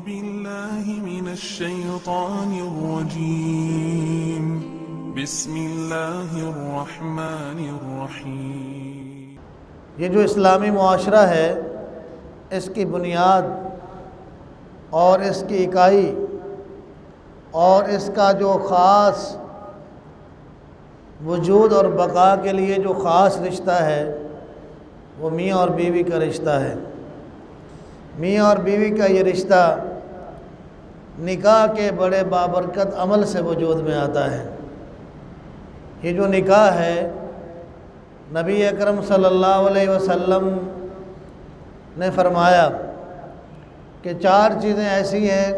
بالله من الشيطان الرجيم بسم الله الرحمن الرحیم۔ یہ جو اسلامی معاشرہ ہے، اس کی بنیاد اور اس کی اکائی اور اس کا جو خاص وجود اور بقا کے لیے جو خاص رشتہ ہے وہ میاں اور بیوی کا رشتہ ہے۔ میاں اور بیوی کا یہ رشتہ نکاح کے بڑے بابرکت عمل سے وجود میں آتا ہے۔ یہ جو نکاح ہے، نبی اکرم صلی اللہ علیہ وسلم نے فرمایا کہ 4 چیزیں ایسی ہیں،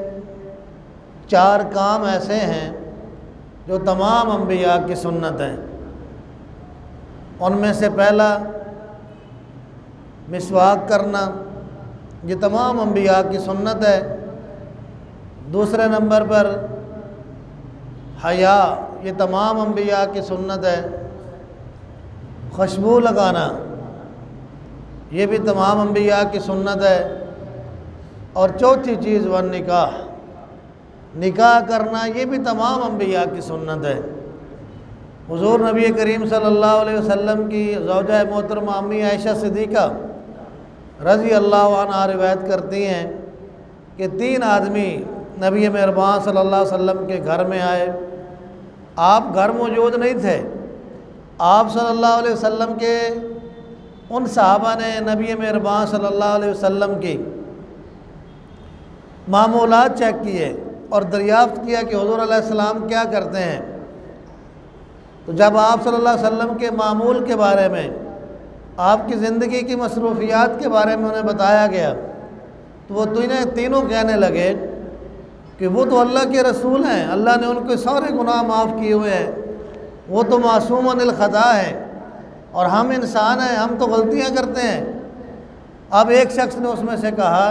4 کام ایسے ہیں جو تمام انبیاء کی سنت ہیں۔ ان میں سے پہلا مسواک کرنا، یہ تمام انبیاء کی سنت ہے۔ دوسرے نمبر پر حیا، یہ تمام انبیاء کی سنت ہے۔ خوشبو لگانا، یہ بھی تمام انبیاء کی سنت ہے۔ اور چوتھی چیز والنکاح، نکاح کرنا، یہ بھی تمام انبیاء کی سنت ہے۔ حضور نبی کریم صلی اللہ علیہ وسلم کی زوجہ محترمہ امی عائشہ صدیقہ رضی اللہ عنہ روایت کرتی ہیں کہ 3 آدمی نبی مہربان صلی اللہ علیہ وسلم کے گھر میں آئے۔ آپ گھر موجود نہیں تھے۔ آپ صلی اللہ علیہ وسلم کے ان صحابہ نے نبی مہربان صلی اللہ علیہ وسلم کی معمولات چیک کیے اور دریافت کیا کہ حضور علیہ السلام کیا کرتے ہیں۔ تو جب آپ صلی اللہ علیہ وسلم کے معمول کے بارے میں، آپ کی زندگی کی مصروفیات کے بارے میں انہیں بتایا گیا تو وہ تینوں کہنے لگے کہ وہ تو اللہ کے رسول ہیں، اللہ نے ان کے سارے گناہ معاف کیے ہوئے ہیں، وہ تو معصوم عن الخطا ہے، اور ہم انسان ہیں، ہم تو غلطیاں کرتے ہیں۔ اب ایک شخص نے اس میں سے کہا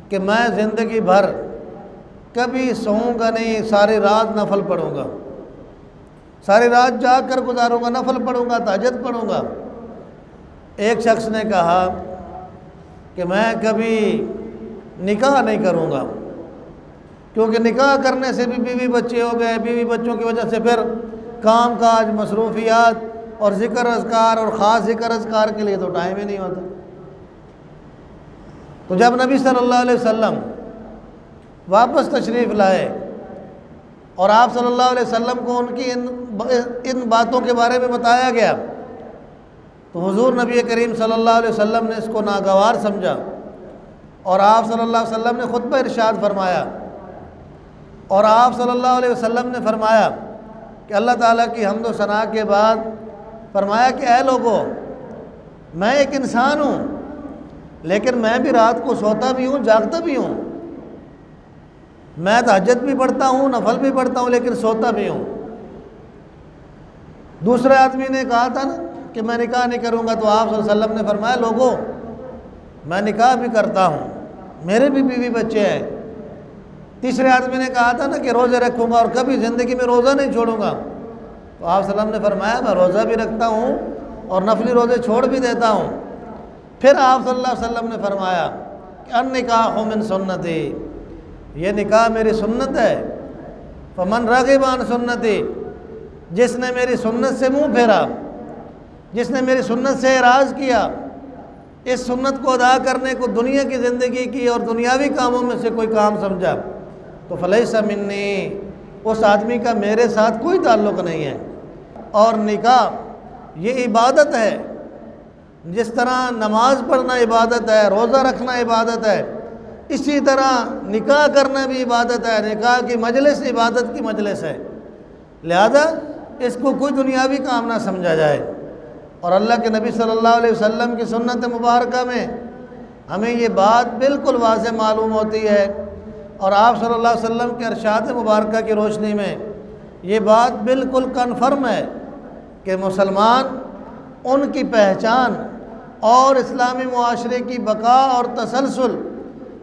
کہ میں زندگی بھر کبھی سوؤں گا نہیں، ساری رات نفل پڑھوں گا، ساری رات جاگ کر گزاروں گا، نفل پڑھوں گا، تہجد پڑھوں گا۔ ایک شخص نے کہا کہ میں کبھی نکاح نہیں کروں گا، کیونکہ نکاح کرنے سے بھی بیوی بچے ہو گئے، بیوی بچوں کی وجہ سے پھر کام کاج، مصروفیات اور ذکر اذکار اور خاص ذکر اذکار کے لیے تو ٹائم ہی نہیں ہوتا۔ تو جب نبی صلی اللہ علیہ وسلم واپس تشریف لائے اور آپ صلی اللہ علیہ وسلم کو ان کی ان باتوں کے بارے میں بتایا گیا تو حضور نبی کریم صلی اللہ علیہ وسلم نے اس کو ناگوار سمجھا اور آپ صلی اللہ علیہ وسلم نے خطبہ ارشاد فرمایا، اور آپ صلی اللہ علیہ وسلم نے فرمایا کہ اللہ تعالیٰ کی حمد و ثنا کے بعد فرمایا کہ اے لوگو، میں ایک انسان ہوں، لیکن میں بھی رات کو سوتا بھی ہوں، جاگتا بھی ہوں، میں تہجد بھی پڑھتا ہوں، نفل بھی پڑھتا ہوں، لیکن سوتا بھی ہوں۔ دوسرے آدمی نے کہا تھا نا کہ میں نکاح نہیں کروں گا، تو آپ صلی اللہ علیہ وسلم نے فرمایا لوگو، میں نکاح بھی کرتا ہوں، میرے بھی بیوی بچے ہیں۔ تیسرے آدمی نے کہا تھا نا کہ روزے رکھوں گا اور کبھی زندگی میں روزہ نہیں چھوڑوں گا، تو آپ صلی اللہ علیہ وسلم نے فرمایا میں روزہ بھی رکھتا ہوں اور نفلی روزے چھوڑ بھی دیتا ہوں۔ پھر آپ صلی اللہ علیہ وسلم نے فرمایا کہ النکاح من سنتی، یہ نکاح میری سنت ہے، فمن رغب عن سنتی، جس نے میری سنت سے منہ پھیرا، جس نے میری سنت سے اعراض کیا، اس سنت کو ادا کرنے کو دنیا کی زندگی کی اور دنیاوی کاموں میں سے کوئی کام سمجھا تو فلیس منی، اس آدمی کا میرے ساتھ کوئی تعلق نہیں ہے۔ اور نکاح یہ عبادت ہے، جس طرح نماز پڑھنا عبادت ہے، روزہ رکھنا عبادت ہے، اسی طرح نکاح کرنا بھی عبادت ہے۔ نکاح کی مجلس عبادت کی مجلس ہے، لہذا اس کو کوئی دنیاوی کام نہ سمجھا جائے۔ اور اللہ کے نبی صلی اللہ علیہ وسلم کی سنت مبارکہ میں ہمیں یہ بات بالکل واضح معلوم ہوتی ہے، اور آپ صلی اللہ علیہ وسلم کے ارشاد مبارکہ کی روشنی میں یہ بات بالکل کنفرم ہے کہ مسلمان، ان کی پہچان اور اسلامی معاشرے کی بقا اور تسلسل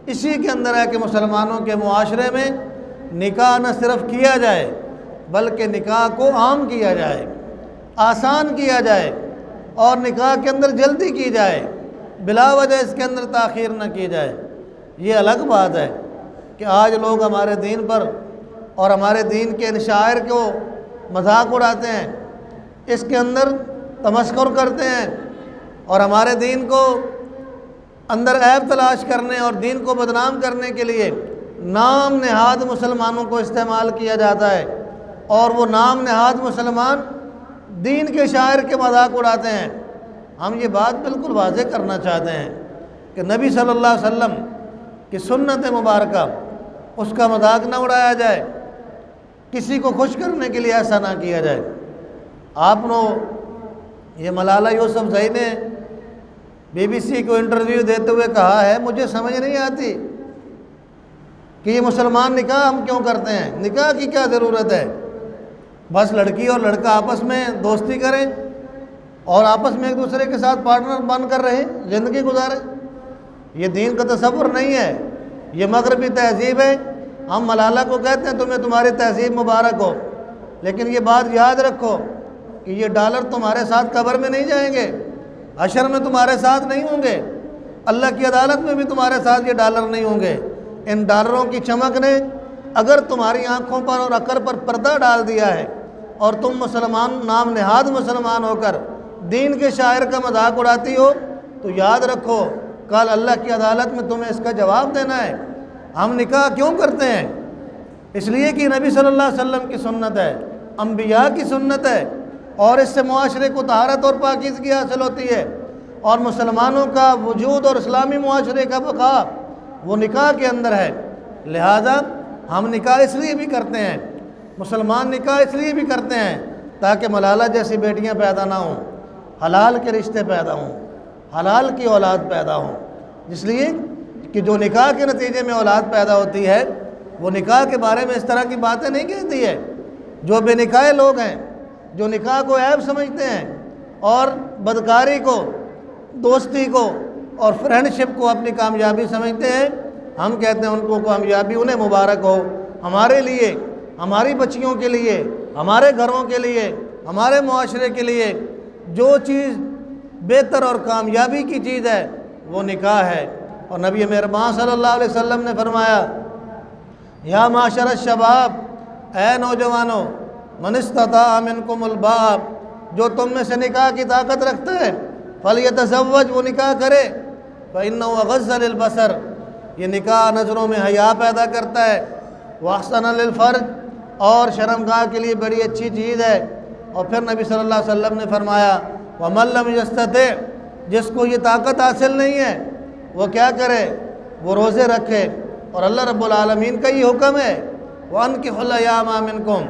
اسی کے اندر ہے کہ مسلمانوں کے معاشرے میں نکاح نہ صرف کیا جائے بلکہ نکاح کو عام کیا جائے، آسان کیا جائے، اور نکاح کے اندر جلدی کی جائے، بلا وجہ اس کے اندر تاخیر نہ کی جائے۔ یہ الگ بات ہے کہ آج لوگ ہمارے دین پر اور ہمارے دین کے ان شاعر کو مذاق اڑاتے ہیں، اس کے اندر تمسخر کرتے ہیں اور ہمارے دین کو اندر عیب تلاش کرنے اور دین کو بدنام کرنے کے لیے نام نہاد مسلمانوں کو استعمال کیا جاتا ہے، اور وہ نام نہاد مسلمان دین کے شاعر کے مذاق اڑاتے ہیں۔ ہم یہ بات بالکل واضح کرنا چاہتے ہیں کہ نبی صلی اللہ علیہ وسلم کی سنت مبارکہ اس کا مذاق نہ اڑایا جائے، کسی کو خوش کرنے کے لیے ایسا نہ کیا جائے۔ آپ نے یہ ملالہ یوسفزئی نے بی بی سی کو انٹرویو دیتے ہوئے کہا ہے، مجھے سمجھ نہیں آتی کہ یہ مسلمان نکاح ہم کیوں کرتے ہیں، نکاح کی کیا ضرورت ہے؟ بس لڑکی اور لڑکا آپس میں دوستی کریں اور آپس میں ایک دوسرے کے ساتھ پارٹنر بن کر رہیں، زندگی گزاریں۔ یہ دین کا تصور نہیں ہے، یہ مغربی تہذیب ہے۔ ہم ملالہ کو کہتے ہیں تمہیں تمہاری تہذیب مبارک ہو، لیکن یہ بات یاد رکھو کہ یہ ڈالر تمہارے ساتھ قبر میں نہیں جائیں گے، حشر میں تمہارے ساتھ نہیں ہوں گے، اللہ کی عدالت میں بھی تمہارے ساتھ یہ ڈالر نہیں ہوں گے۔ ان ڈالروں کی چمک نے اگر تمہاری آنکھوں پر اور عقل پر پردہ ڈال دیا ہے اور تم مسلمان نام نہاد مسلمان ہو کر دین کے شاعر کا مذاق اڑاتی ہو، تو یاد رکھو کل اللہ کی عدالت میں تمہیں اس کا جواب دینا ہے۔ ہم نکاح کیوں کرتے ہیں؟ اس لیے کہ نبی صلی اللہ علیہ وسلم کی سنت ہے، انبیاء کی سنت ہے، اور اس سے معاشرے کو طہارت اور پاکیزگی حاصل ہوتی ہے، اور مسلمانوں کا وجود اور اسلامی معاشرے کا بقا وہ نکاح کے اندر ہے۔ لہذا ہم نکاح اس لیے بھی کرتے ہیں، مسلمان نکاح اس لیے بھی کرتے ہیں تاکہ ملالہ جیسی بیٹیاں پیدا نہ ہوں، حلال کے رشتے پیدا ہوں، حلال کی اولاد پیدا ہوں۔ اس لیے کہ جو نکاح کے نتیجے میں اولاد پیدا ہوتی ہے وہ نکاح کے بارے میں اس طرح کی باتیں نہیں کہتی ہے۔ جو بے نکاح لوگ ہیں، جو نکاح کو عیب سمجھتے ہیں اور بدکاری کو، دوستی کو اور فرینڈشپ کو اپنی کامیابی سمجھتے ہیں، ہم کہتے ہیں ان کو کامیابی انہیں مبارک ہو۔ ہمارے لیے، ہماری بچیوں کے لیے، ہمارے گھروں کے لیے، ہمارے معاشرے کے لیے جو چیز بہتر اور کامیابی کی چیز ہے وہ نکاح ہے۔ اور نبی مہربان صلی اللہ علیہ وسلم نے فرمایا، یا معاشر الشباب، اے نوجوانوں، من استطاع منکم الباء، جو تم میں سے نکاح کی طاقت رکھتا ہے فلیتزوج، وہ نکاح کرے، فإنہ غض للبصر، یہ نکاح نظروں میں حیا پیدا کرتا ہے، واحسن للفرج، اور شرمگاہ کے لیے بڑی اچھی چیز ہے۔ اور پھر نبی صلی اللہ علیہ وسلم نے فرمایا، ومن لم یستطع، جس کو یہ طاقت حاصل نہیں ہے وہ کیا کرے؟ وہ روزے رکھے۔ اور اللہ رب العالمین کا یہ حکم ہے، وَأَنكِحُوا الْأَيَامَ مِنكُمْ،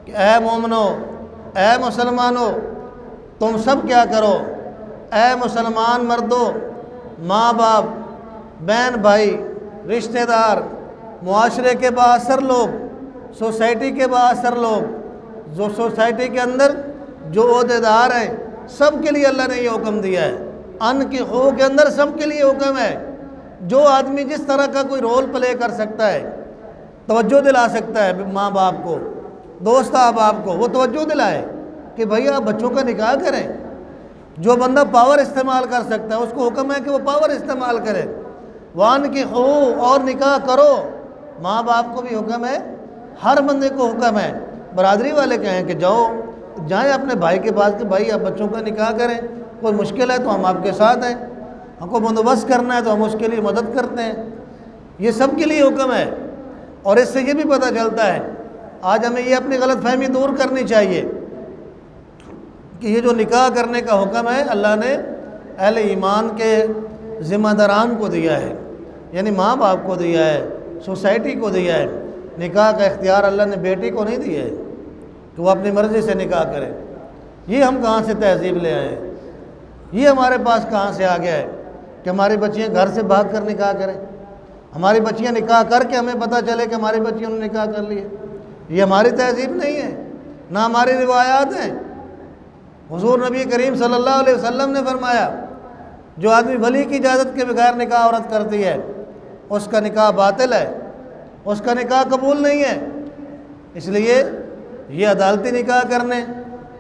کہ اے مومنو، اے مسلمانوں، تم سب کیا کرو، اے مسلمان مردوں، ماں باپ، بہن بھائی، رشتہ دار، معاشرے کے بااثر لوگ، سوسائٹی کے بااثر لوگ، جو سوسائٹی کے اندر جو عہدیدار ہیں، سب کے لیے اللہ نے یہ حکم دیا ہے۔ انکحوا کے اندر سب کے لیے حکم ہے۔ جو آدمی جس طرح کا کوئی رول پلے کر سکتا ہے، توجہ دلا سکتا ہے ماں باپ کو، دوست احباب کو، وہ توجہ دلائے کہ بھئی آپ بچوں کا نکاح کریں۔ جو بندہ پاور استعمال کر سکتا ہے اس کو حکم ہے کہ وہ پاور استعمال کرے۔ وانکحوا، اور نکاح کرو۔ ماں باپ کو بھی حکم ہے، ہر بندے کو حکم ہے۔ برادری والے کہیں کہ جائیں اپنے بھائی کے پاس کہ بھائی آپ بچوں کا نکاح کریں، کوئی مشکل ہے تو ہم آپ کے ساتھ ہیں، ہم کو بندوبست کرنا ہے تو ہم اس کے لیے مدد کرتے ہیں۔ یہ سب کے لیے حکم ہے۔ اور اس سے یہ بھی پتہ چلتا ہے، آج ہمیں یہ اپنی غلط فہمی دور کرنی چاہیے کہ یہ جو نکاح کرنے کا حکم ہے اللہ نے اہل ایمان کے ذمہ داران کو دیا ہے، یعنی ماں باپ کو دیا ہے، سوسائٹی کو دیا ہے۔ نکاح کا اختیار اللہ نے بیٹی کو نہیں دیا ہے کہ وہ اپنی مرضی سے نکاح کرے۔ یہ ہم کہاں سے تہذیب لے آئے ہیں؟ یہ ہمارے پاس کہاں سے آ گیا ہے کہ ہماری بچیاں گھر سے بھاگ کر نکاح کریں، ہماری بچیاں نکاح کر کے ہمیں پتہ چلے کہ ہماری بچیوں نے نکاح کر لیے؟ یہ ہماری تہذیب نہیں ہے، نہ ہماری روایات ہیں۔ حضور نبی کریم صلی اللہ علیہ وسلم نے فرمایا، جو آدمی ولی کی اجازت کے بغیر نکاح عورت کرتی ہے اس کا نکاح باطل ہے، اس کا نکاح قبول نہیں ہے۔ اس لیے یہ عدالتی نکاح کرنے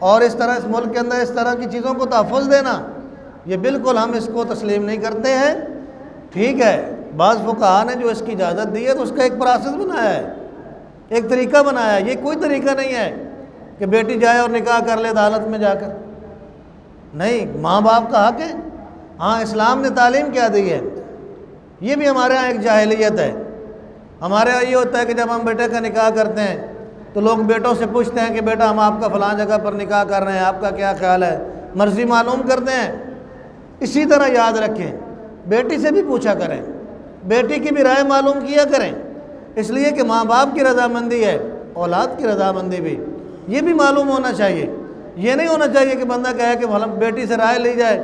اور اس طرح اس ملک کے اندر اس طرح کی چیزوں کو تحفظ دینا، یہ بالکل ہم اس کو تسلیم نہیں کرتے ہیں۔ ٹھیک ہے، بعض فقہا نے جو اس کی اجازت دی ہے تو اس کا ایک پروسیس بنایا ہے، ایک طریقہ بنایا ہے۔ یہ کوئی طریقہ نہیں ہے کہ بیٹی جائے اور نکاح کر لے عدالت میں جا کر، نہیں، ماں باپ کا حق ہے۔ ہاں اسلام نے تعلیم کیا دی ہے، یہ بھی ہمارے ہاں ایک جاہلیت ہے۔ ہمارے ہاں یہ ہوتا ہے کہ جب ہم بیٹے کا نکاح کرتے ہیں تو لوگ بیٹوں سے پوچھتے ہیں کہ بیٹا ہم آپ کا فلاں جگہ پر نکاح کر رہے ہیں، آپ کا کیا خیال ہے، مرضی معلوم کرتے ہیں۔ اسی طرح یاد رکھیں، بیٹی سے بھی پوچھا کریں، بیٹی کی بھی رائے معلوم کیا کریں، اس لیے کہ ماں باپ کی رضامندی ہے، اولاد کی رضامندی بھی، یہ بھی معلوم ہونا چاہیے۔ یہ نہیں ہونا چاہیے کہ بندہ کہے کہ بیٹی سے رائے لی جائے،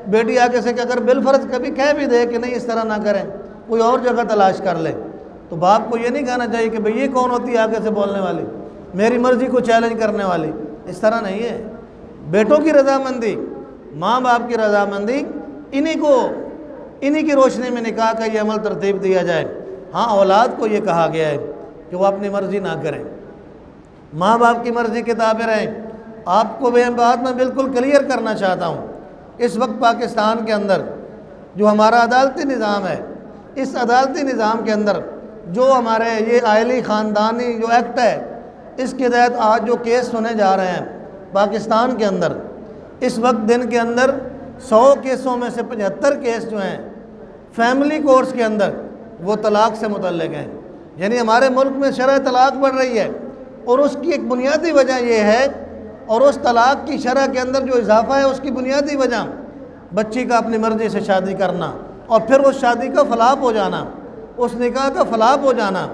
بیٹی آگے سے کہ اگر بالفرض کبھی کہہ بھی دے کہ نہیں اس طرح نہ کریں، کوئی اور جگہ تلاش کر لے، تو باپ کو یہ نہیں کہنا چاہیے کہ بھئی یہ کون ہوتی ہے آگے سے بولنے والی، میری مرضی کو چیلنج کرنے والی، اس طرح نہیں ہے۔ بیٹوں کی رضامندی، ماں باپ کی رضامندی، انہی کی روشنی میں نکاح کا یہ عمل ترتیب دیا جائے۔ ہاں اولاد کو یہ کہا گیا ہے کہ وہ اپنی مرضی نہ کریں، ماں باپ کی مرضی کے تابع رہیں۔ آپ کو بات میں بالکل کلیئر کرنا چاہتا ہوں، اس وقت پاکستان کے اندر جو ہمارا عدالتی نظام ہے، اس عدالتی نظام کے اندر جو ہمارے یہ آئلی خاندانی جو ایکٹ ہے، اس کے تحت آج جو کیس سنے جا رہے ہیں پاکستان کے اندر، اس وقت دن کے اندر 100 کیسوں میں سے 75 کیس جو ہیں فیملی کورٹس کے اندر وہ طلاق سے متعلق ہیں۔ یعنی ہمارے ملک میں شرح طلاق بڑھ رہی ہے، اور اس کی ایک بنیادی وجہ یہ ہے، اور اس طلاق کی شرح کے اندر جو اضافہ ہے اس کی بنیادی وجہ بچی کا اپنی مرضی سے شادی کرنا، اور پھر اس شادی کا فلاپ ہو جانا، اس نکاح کا فلاپ ہو جانا،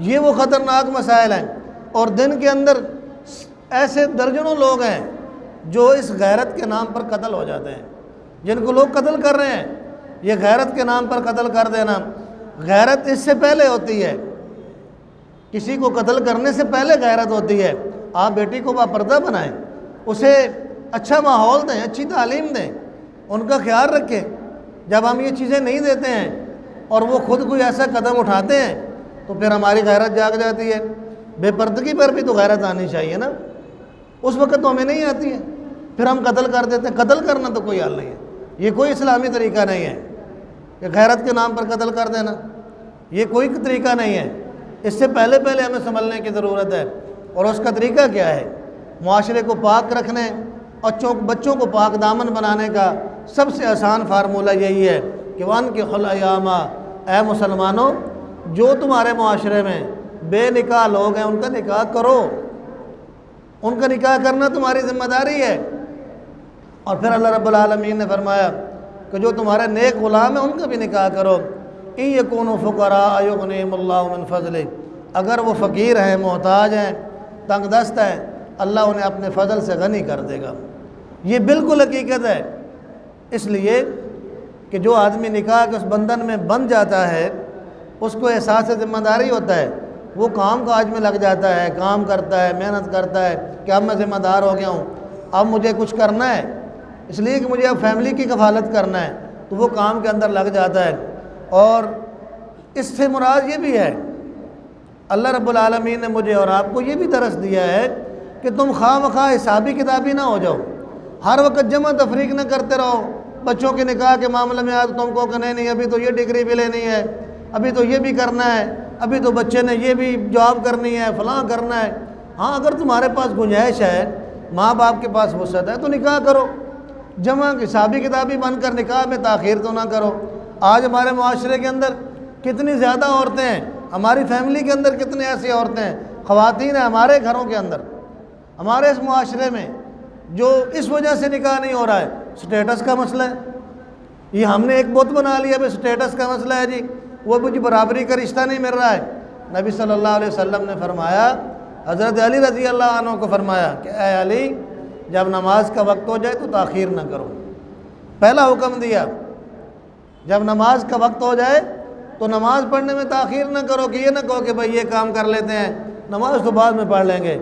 یہ وہ خطرناک مسائل ہیں۔ اور دن کے اندر ایسے درجنوں لوگ ہیں جو اس غیرت کے نام پر قتل ہو جاتے ہیں، جن کو لوگ قتل کر رہے ہیں۔ یہ غیرت کے نام پر قتل کر دینا، غیرت اس سے پہلے ہوتی ہے، کسی کو قتل کرنے سے پہلے غیرت ہوتی ہے۔ آپ بیٹی کو باپردہ بنائیں، اسے اچھا ماحول دیں، اچھی تعلیم دیں، ان کا خیال رکھیں۔ جب ہم یہ چیزیں نہیں دیتے ہیں اور وہ خود کوئی ایسا قدم اٹھاتے ہیں تو پھر ہماری غیرت جاگ جاتی ہے۔ بے پردگی پر بھی تو غیرت آنی چاہیے نا، اس وقت تو ہمیں نہیں آتی ہے، پھر ہم قتل کر دیتے ہیں۔ قتل کرنا تو کوئی حل نہیں ہے، یہ کوئی اسلامی طریقہ نہیں ہے کہ غیرت کے نام پر قتل کر دینا، یہ کوئی طریقہ نہیں ہے۔ اس سے پہلے ہمیں سنبھلنے کی ضرورت ہے، اور اس کا طریقہ کیا ہے؟ معاشرے کو پاک رکھنے اور بچوں کو پاک دامن بنانے کا سب سے آسان فارمولہ یہی ہے کہ وَأَنكِحُوا الْأَيَامَ، اے مسلمانوں جو تمہارے معاشرے میں بے نکاح لوگ ہیں ان کا نکاح کرو، ان کا نکاح کرنا تمہاری ذمہ داری ہے۔ اور پھر اللہ رب العالمین نے فرمایا کہ جو تمہارے نیک غلام ہیں ان کا بھی نکاح کرو۔ إِن يَكُونُوا فُقَرَاءَ يُغْنِهِمُ اللَّهُ مِنْ فَضْلِهِ، اگر وہ فقیر ہیں، محتاج ہیں، تنگ دست ہیں، اللہ انہیں اپنے فضل سے غنی کر دے گا۔ یہ بالکل حقیقت ہے، اس لیے کہ جو آدمی نکاح کے اس بندھن میں بندھ جاتا ہے اس کو احساس ذمہ داری ہوتا ہے، وہ کام کاج میں لگ جاتا ہے، کام کرتا ہے، محنت کرتا ہے کہ اب میں ذمہ دار ہو گیا ہوں، اب مجھے کچھ کرنا ہے، اس لیے کہ مجھے اب فیملی کی کفالت کرنا ہے، تو وہ کام کے اندر لگ جاتا ہے۔ اور اس سے مراد یہ بھی ہے، اللہ رب العالمین نے مجھے اور آپ کو یہ بھی درس دیا ہے کہ تم خواہ مخواہ حسابی کتابی نہ ہو جاؤ، ہر وقت جمع تفریق نہ کرتے رہو۔ بچوں کے نکاح کے معاملے میں آج تم کو کہ نہیں ابھی تو یہ ڈگری بھی لینی ہے، ابھی تو یہ بھی کرنا ہے، ابھی تو بچے نے یہ بھی جاب کرنی ہے، فلاں کرنا ہے۔ ہاں اگر تمہارے پاس گنجائش ہے، ماں باپ کے پاس وسعت ہے تو نکاح کرو، جمع حسابی کتابی بن کر نکاح میں تاخیر تو نہ کرو۔ آج ہمارے معاشرے کے اندر کتنی زیادہ عورتیں ہیں، ہماری فیملی کے اندر کتنی ایسی عورتیں ہیں، خواتین ہیں ہمارے گھروں کے اندر، ہمارے اس معاشرے میں، جو اس وجہ سے نکاح نہیں ہو رہا ہے، سٹیٹس کا مسئلہ ہے۔ یہ ہم نے ایک بت بنا لیا بھائی سٹیٹس کا مسئلہ ہے جی، وہ مجھے برابری کا رشتہ نہیں مل رہا ہے۔ نبی صلی اللہ علیہ وسلم نے فرمایا، حضرت علی رضی اللہ عنہ کو فرمایا کہ اے علی جب نماز کا وقت ہو جائے تو تاخیر نہ کرو۔ پہلا حکم دیا، جب نماز کا وقت ہو جائے تو نماز پڑھنے میں تاخیر نہ کرو، کہ یہ نہ کہو کہ بھائی یہ کام کر لیتے ہیں، نماز تو بعد میں پڑھ لیں گے،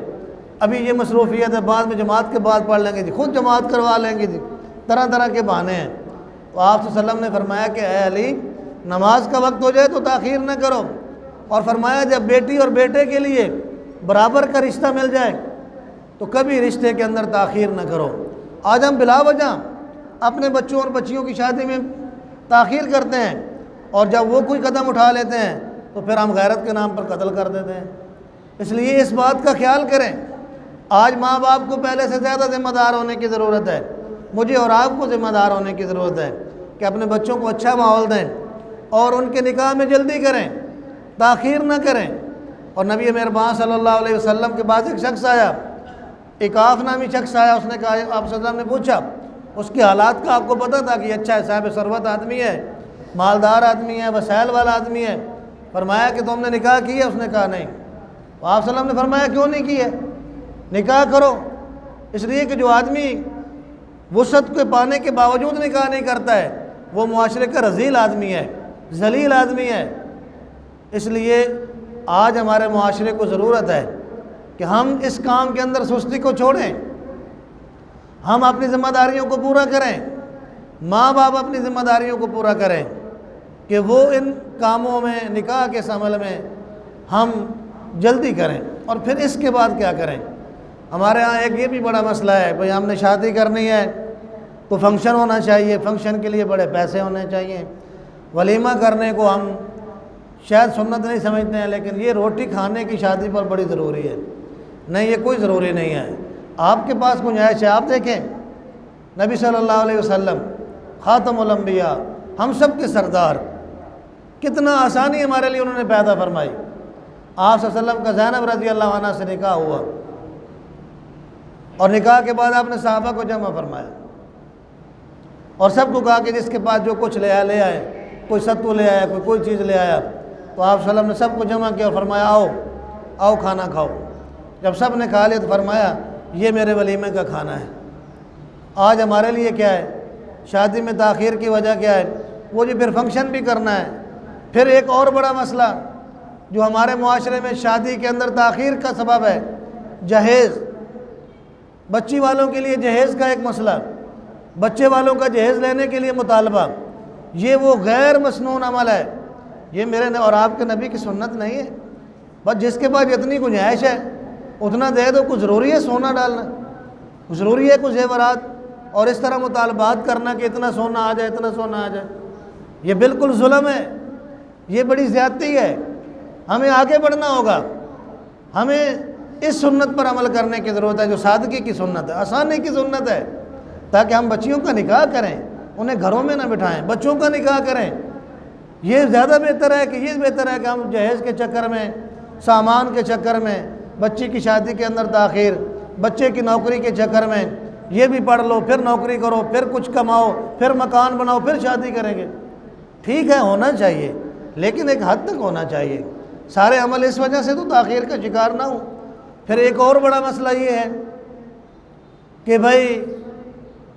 ابھی یہ مصروفیت ہے، بعد میں جماعت کے بعد پڑھ لیں گے جی، خود جماعت کروا لیں گے جی، طرح طرح کے بہانے ہیں۔ تو آپ صلی اللہ علیہ وسلم نے فرمایا کہ اے علی نماز کا وقت ہو جائے تو تاخیر نہ کرو، اور فرمایا جب بیٹی اور بیٹے کے لیے برابر کا رشتہ مل جائے تو کبھی رشتے کے اندر تاخیر نہ کرو۔ آج ہم بلا وجہ اپنے بچوں اور بچیوں کی شادی میں تاخیر کرتے ہیں، اور جب وہ کوئی قدم اٹھا لیتے ہیں تو پھر ہم غیرت کے نام پر قتل کر دیتے ہیں۔ اس لیے اس بات کا خیال کریں، آج ماں باپ کو پہلے سے زیادہ ذمہ دار ہونے کی ضرورت ہے، مجھے اور آپ کو ذمہ دار ہونے کی ضرورت ہے کہ اپنے بچوں کو اچھا ماحول دیں اور ان کے نکاح میں جلدی کریں، تاخیر نہ کریں۔ اور نبی مہربان صلی اللہ علیہ وسلم کے پاس ایک شخص آیا، اکاف نامی شخص آیا، اس نے کہا، آپ صلی اللہ علیہ وسلم نے پوچھا اس کے حالات کا آپ کو پتہ تھا کہ یہ اچھا ہے، صاحب ثروت آدمی ہے، مالدار آدمی ہے، وسائل والا آدمی ہے؟ فرمایا کہ تم نے نکاح کی ہے؟ اس نے کہا نہیں۔ آپ صلی اللہ علیہ وسلم نے فرمایا کیوں نہیں کی ہے؟ نکاح کرو۔ اس لیے کہ جو آدمی وسعت کو پانے کے باوجود نکاح نہیں کرتا ہے وہ معاشرے کا رذیل آدمی ہے، ذلیل آدمی ہے۔ اس لیے آج ہمارے معاشرے کو ضرورت ہے کہ ہم اس کام کے اندر سستی کو چھوڑیں، ہم اپنی ذمہ داریوں کو پورا کریں، ماں باپ اپنی ذمہ داریوں کو پورا کریں کہ وہ ان کاموں میں، نکاح کے عمل میں ہم جلدی کریں۔ اور پھر اس کے بعد کیا کریں؟ ہمارے ہاں ایک یہ بھی بڑا مسئلہ ہے، بھئی ہم نے شادی کرنی ہے تو فنکشن ہونا چاہیے، فنکشن کے لیے بڑے پیسے ہونے چاہیے، ولیمہ کرنے کو ہم شاید سنت نہیں سمجھتے ہیں، لیکن یہ روٹی کھانے کی شادی پر بڑی ضروری ہے۔ نہیں، یہ کوئی ضروری نہیں ہے، آپ کے پاس گنجائش ہے۔ آپ دیکھیں نبی صلی اللہ علیہ وسلم خاتم الانبیاء، ہم سب کے سردار، کتنا آسانی ہمارے لیے انہوں نے پیدا فرمائی۔ آپ صلی اللہ علیہ وسلم کا زینب رضی اللہ عنہ سے نکاح ہوا اور نکاح کے بعد آپ نے صحابہ کو جمع فرمایا اور سب کو کہا کہ جس کے پاس جو کچھ لے آیا لے آئے، کوئی ستو لے آیا، کوئی چیز لے آیا۔ تو آپ صلی اللہ علیہ وسلم نے سب کو جمع کیا اور فرمایا آؤ آؤ کھانا کھاؤ۔ جب سب نے کھا لیا تو فرمایا یہ میرے ولیمے کا کھانا ہے۔ آج ہمارے لیے کیا ہے؟ شادی میں تاخیر کی وجہ کیا ہے؟ وہ جو پھر فنکشن بھی کرنا ہے۔ پھر ایک اور بڑا مسئلہ جو ہمارے معاشرے میں شادی کے اندر تاخیر کا سبب ہے، جہیز۔ بچی والوں کے لیے جہیز کا ایک مسئلہ، بچے والوں کا جہیز لینے کے لیے مطالبہ، یہ وہ غیر مسنون عمل ہے، یہ میرے اور آپ کے نبی کی سنت نہیں ہے۔ بس جس کے پاس جتنی گنجائش ہے اتنا دے دو۔ کچھ ضروری ہے سونا ڈالنا؟ کچھ ضروری ہے کچھ زیورات اور اس طرح مطالبات کرنا کہ اتنا سونا آ جائے، اتنا سونا آ جائے؟ یہ بالکل ظلم ہے، یہ بڑی زیادتی ہے۔ ہمیں آگے بڑھنا ہوگا، ہمیں اس سنت پر عمل کرنے کی ضرورت ہے جو سادگی کی سنت ہے، آسانی کی سنت ہے، تاکہ ہم بچیوں کا نکاح کریں، انہیں گھروں میں نہ بٹھائیں، بچوں کا نکاح کریں۔ یہ زیادہ بہتر ہے کہ یہ بہتر ہے کہ ہم جہیز کے چکر میں، سامان کے چکر میں، بچی کی شادی کے اندر تاخیر، بچے کی نوکری کے چکر میں، یہ بھی پڑھ لو پھر نوکری کرو پھر کچھ کماؤ پھر مکان بناؤ پھر شادی کریں گے۔ ٹھیک ہے، ہونا چاہیے، لیکن ایک حد تک ہونا چاہیے۔ سارے عمل اس وجہ سے تو تاخیر کا شکار نہ ہوں۔ پھر ایک اور بڑا مسئلہ یہ ہے کہ بھائی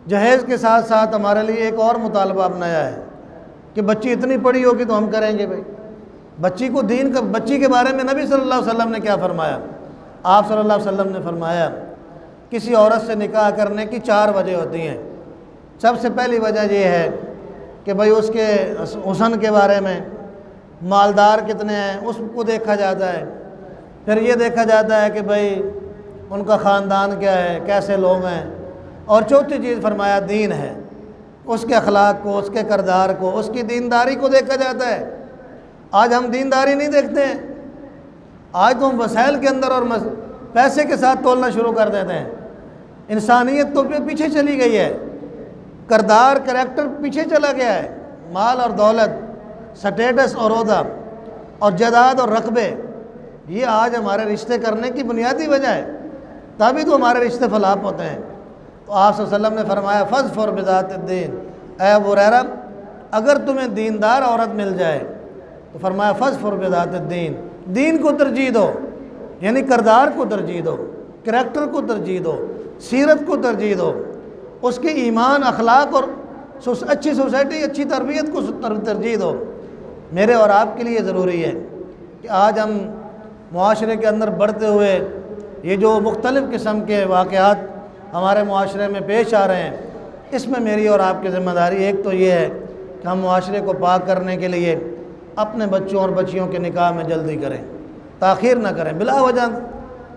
جہیز کے ساتھ ساتھ ہمارے لیے ایک اور مطالبہ اپنایا ہے کہ بچی اتنی پڑھی ہوگی تو ہم کریں گے۔ بھائی بچی کو دین کا، بچی کے بارے میں نبی صلی اللہ علیہ وسلم نے کیا فرمایا؟ آپ صلی اللہ علیہ وسلم نے فرمایا کسی عورت سے نکاح کرنے کی 4 وجہ ہوتی ہیں۔ سب سے پہلی وجہ یہ ہے کہ بھائی اس کے حسن کے بارے میں، مالدار کتنے ہیں اس کو دیکھا جاتا ہے، پھر یہ دیکھا جاتا ہے کہ بھائی ان کا خاندان کیا ہے، کیسے لوگ ہیں، اور چوتھی چیز فرمایا دین ہے، اس کے اخلاق کو، اس کے کردار کو، اس کی دینداری کو دیکھا جاتا ہے۔ آج ہم دینداری نہیں دیکھتے ہیں، آج تو ہم وسائل کے اندر اور پیسے کے ساتھ تولنا شروع کر دیتے ہیں۔ انسانیت تو پیچھے چلی گئی ہے، کردار، کریکٹر پیچھے چلا گیا ہے۔ مال اور دولت، سٹیٹس اور عہدہ اور جائیداد اور رقبے، یہ آج ہمارے رشتے کرنے کی بنیادی وجہ ہے، تبھی تو ہمارے رشتے فلاپ ہوتے ہیں۔ تو آپ صلی اللہ علیہ وسلم نے فرمایا فَاظْفَرْ بِذَاتِ الدِّین، اے ابو ہریرہ اگر تمہیں دیندار عورت مل جائے تو فرمایا فَاظْفَرْ بِذَاتِ الدِّین، دین کو ترجیح دو، یعنی کردار کو ترجیح دو، کریکٹر کو ترجیح دو، سیرت کو ترجیح دو، اس کے ایمان، اخلاق اور اچھی سوسائٹی، اچھی تربیت کو ترجیح دو۔ میرے اور آپ کے لیے ضروری ہے کہ آج ہم معاشرے کے اندر بڑھتے ہوئے یہ جو مختلف قسم کے واقعات ہمارے معاشرے میں پیش آ رہے ہیں، اس میں میری اور آپ کی ذمہ داری ایک تو یہ ہے کہ ہم معاشرے کو پاک کرنے کے لیے اپنے بچوں اور بچیوں کے نکاح میں جلدی کریں، تاخیر نہ کریں، بلا وجہ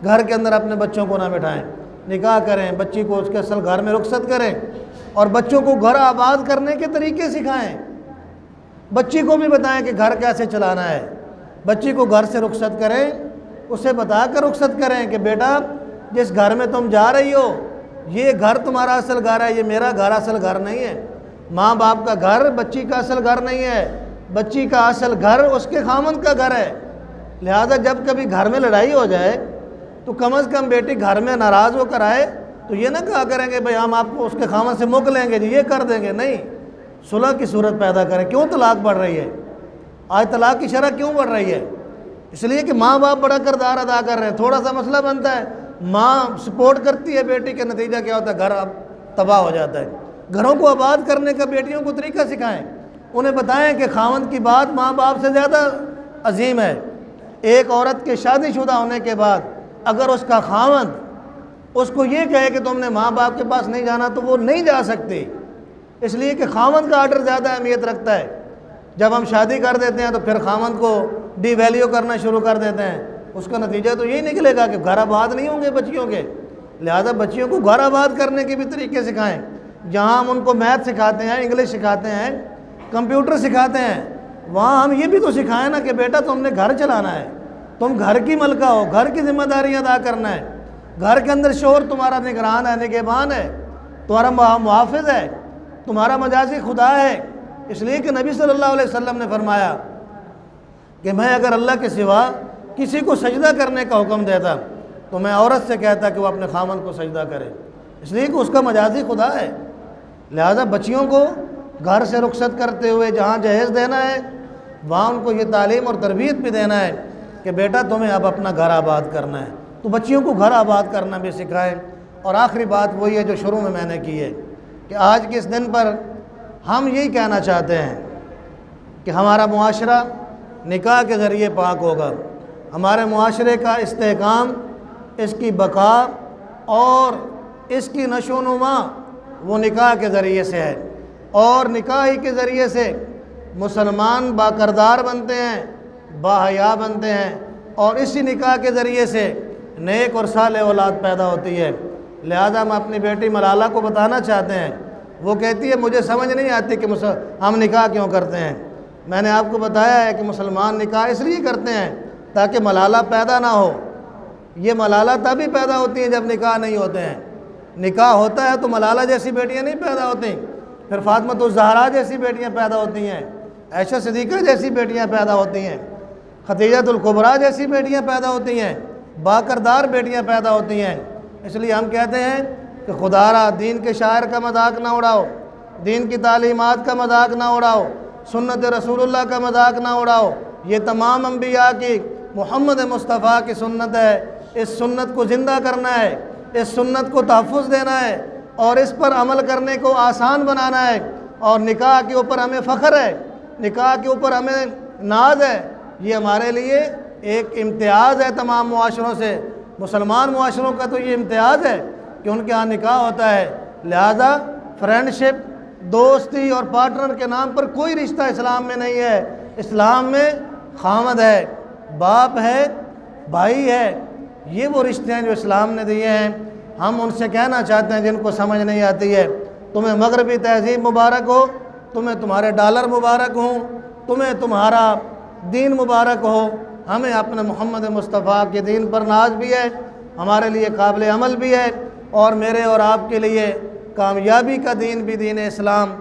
گھر کے اندر اپنے بچوں کو نہ بٹھائیں، نکاح کریں، بچی کو اس کے اصل گھر میں رخصت کریں اور بچوں کو گھر آباد کرنے کے طریقے سکھائیں۔ بچی کو بھی بتائیں کہ گھر کیسے چلانا ہے، بچی کو گھر سے رخصت کریں، اسے بتا کر رخصت کریں کہ بیٹا جس گھر میں تم جا رہی ہو یہ گھر تمہارا اصل گھر ہے، یہ میرا گھر اصل گھر نہیں ہے۔ ماں باپ کا گھر بچی کا اصل گھر نہیں ہے، بچی کا اصل گھر اس کے خامند کا گھر ہے۔ لہذا جب کبھی گھر میں لڑائی ہو جائے تو کم از کم بیٹی گھر میں ناراض ہو کر آئے تو یہ نہ کہا کریں کہ بھئی ہم آپ کو اس کے خامند سے موک لیں گے جی، یہ کر دیں گے، نہیں، صلح کی صورت پیدا کریں۔ کیوں طلاق بڑھ رہی ہے؟ آج طلاق کی شرح کیوں بڑھ رہی ہے؟ اس لیے کہ ماں باپ بڑا کردار ادا کر رہے ہیں، تھوڑا سا مسئلہ بنتا ہے ماں سپورٹ کرتی ہے بیٹی کے، نتیجہ کیا ہوتا ہے؟ گھر اب تباہ ہو جاتا ہے۔ گھروں کو آباد کرنے کا بیٹیوں کو طریقہ سکھائیں، انہیں بتائیں کہ خاوند کی بات ماں باپ سے زیادہ عظیم ہے۔ ایک عورت کے شادی شدہ ہونے کے بعد اگر اس کا خاوند اس کو یہ کہے کہ تم نے ماں باپ کے پاس نہیں جانا تو وہ نہیں جا سکتی، اس لیے کہ خاوند کا آرڈر زیادہ اہمیت رکھتا ہے۔ جب ہم شادی کر دیتے ہیں تو پھر خاوند کو ڈی ویلیو کرنا شروع کر دیتے ہیں، اس کا نتیجہ تو یہی نکلے گا کہ گھر آباد نہیں ہوں گے بچیوں کے۔ لہذا بچیوں کو گھر آباد کرنے کے بھی طریقے سکھائیں۔ جہاں ہم ان کو میتھ سکھاتے ہیں، انگلش سکھاتے ہیں، کمپیوٹر سکھاتے ہیں، وہاں ہم یہ بھی تو سکھائیں نا کہ بیٹا تم نے گھر چلانا ہے، تم گھر کی ملکہ ہو، گھر کی ذمہ داریاں ادا کرنا ہے۔ گھر کے اندر شوہر تمہارا نگران ہے، نگہبان ہے، تمہارا محافظ ہے، تمہارا مجازی خدا ہے۔ اس لیے کہ نبی صلی اللہ علیہ وسلم نے فرمایا کہ میں اگر اللہ کے سوا کسی کو سجدہ کرنے کا حکم دیتا تو میں عورت سے کہتا کہ وہ اپنے خامند کو سجدہ کرے، اس لیے کہ اس کا مجازی خدا ہے۔ لہذا بچیوں کو گھر سے رخصت کرتے ہوئے جہاں جہیز دینا ہے وہاں ان کو یہ تعلیم اور تربیت بھی دینا ہے کہ بیٹا تمہیں اب اپنا گھر آباد کرنا ہے، تو بچیوں کو گھر آباد کرنا بھی سکھائیں۔ اور آخری بات وہی ہے جو شروع میں نے کی ہے کہ آج کے اس دن پر ہم یہی کہنا چاہتے ہیں کہ ہمارا معاشرہ نکاح کے ذریعے پاک ہوگا، ہمارے معاشرے کا استحکام، اس کی بقا اور اس کی نشو و نما وہ نکاح کے ذریعے سے ہے، اور نکاح ہی کے ذریعے سے مسلمان باکردار بنتے ہیں، باحیا بنتے ہیں، اور اسی نکاح کے ذریعے سے نیک اور صالح اولاد پیدا ہوتی ہے۔ لہذا ہم اپنی بیٹی ملالہ کو بتانا چاہتے ہیں، وہ کہتی ہے مجھے سمجھ نہیں آتی کہ ہم نکاح کیوں کرتے ہیں۔ میں نے آپ کو بتایا ہے کہ مسلمان نکاح اس لیے کرتے ہیں تاکہ ملالہ پیدا نہ ہو۔ یہ ملالہ تبھی پیدا ہوتی ہیں جب نکاح نہیں ہوتے ہیں، نکاح ہوتا ہے تو ملالہ جیسی بیٹیاں نہیں پیدا ہوتی، پھر فاطمۃ الزہرا جیسی بیٹیاں پیدا ہوتی ہیں، عائشہ صدیقہ جیسی بیٹیاں پیدا ہوتی ہیں، خدیجہ الکبریٰ جیسی بیٹیاں پیدا ہوتی ہیں، باکردار بیٹیاں پیدا ہوتی ہیں۔ اس لیے ہم کہتے ہیں کہ خدا را دین کے شاعر کا مذاق نہ اڑاؤ، دین کی تعلیمات کا مذاق نہ اڑاؤ، سنت رسول اللہ کا مذاق نہ اڑاؤ۔ یہ تمام انبیاء کی، محمد مصطفیٰ کی سنت ہے، اس سنت کو زندہ کرنا ہے، اس سنت کو تحفظ دینا ہے اور اس پر عمل کرنے کو آسان بنانا ہے۔ اور نکاح کے اوپر ہمیں فخر ہے، نکاح کے اوپر ہمیں ناز ہے، یہ ہمارے لیے ایک امتیاز ہے تمام معاشروں سے۔ مسلمان معاشروں کا تو یہ امتیاز ہے کہ ان کے ہاں نکاح ہوتا ہے۔ لہذا فرینڈشپ، دوستی اور پارٹنر کے نام پر کوئی رشتہ اسلام میں نہیں ہے۔ اسلام میں خامد ہے، باپ ہے، بھائی ہے، یہ وہ رشتے ہیں جو اسلام نے دیے ہیں۔ ہم ان سے کہنا چاہتے ہیں جن کو سمجھ نہیں آتی ہے، تمہیں مغربی تہذیب مبارک ہو، تمہیں تمہارے ڈالر مبارک ہوں، تمہیں تمہارا دین مبارک ہو، ہمیں اپنے محمد مصطفیٰ کے دین پر ناز بھی ہے، ہمارے لیے قابل عمل بھی ہے، اور میرے اور آپ کے لیے کامیابی کا دین بھی دین اسلام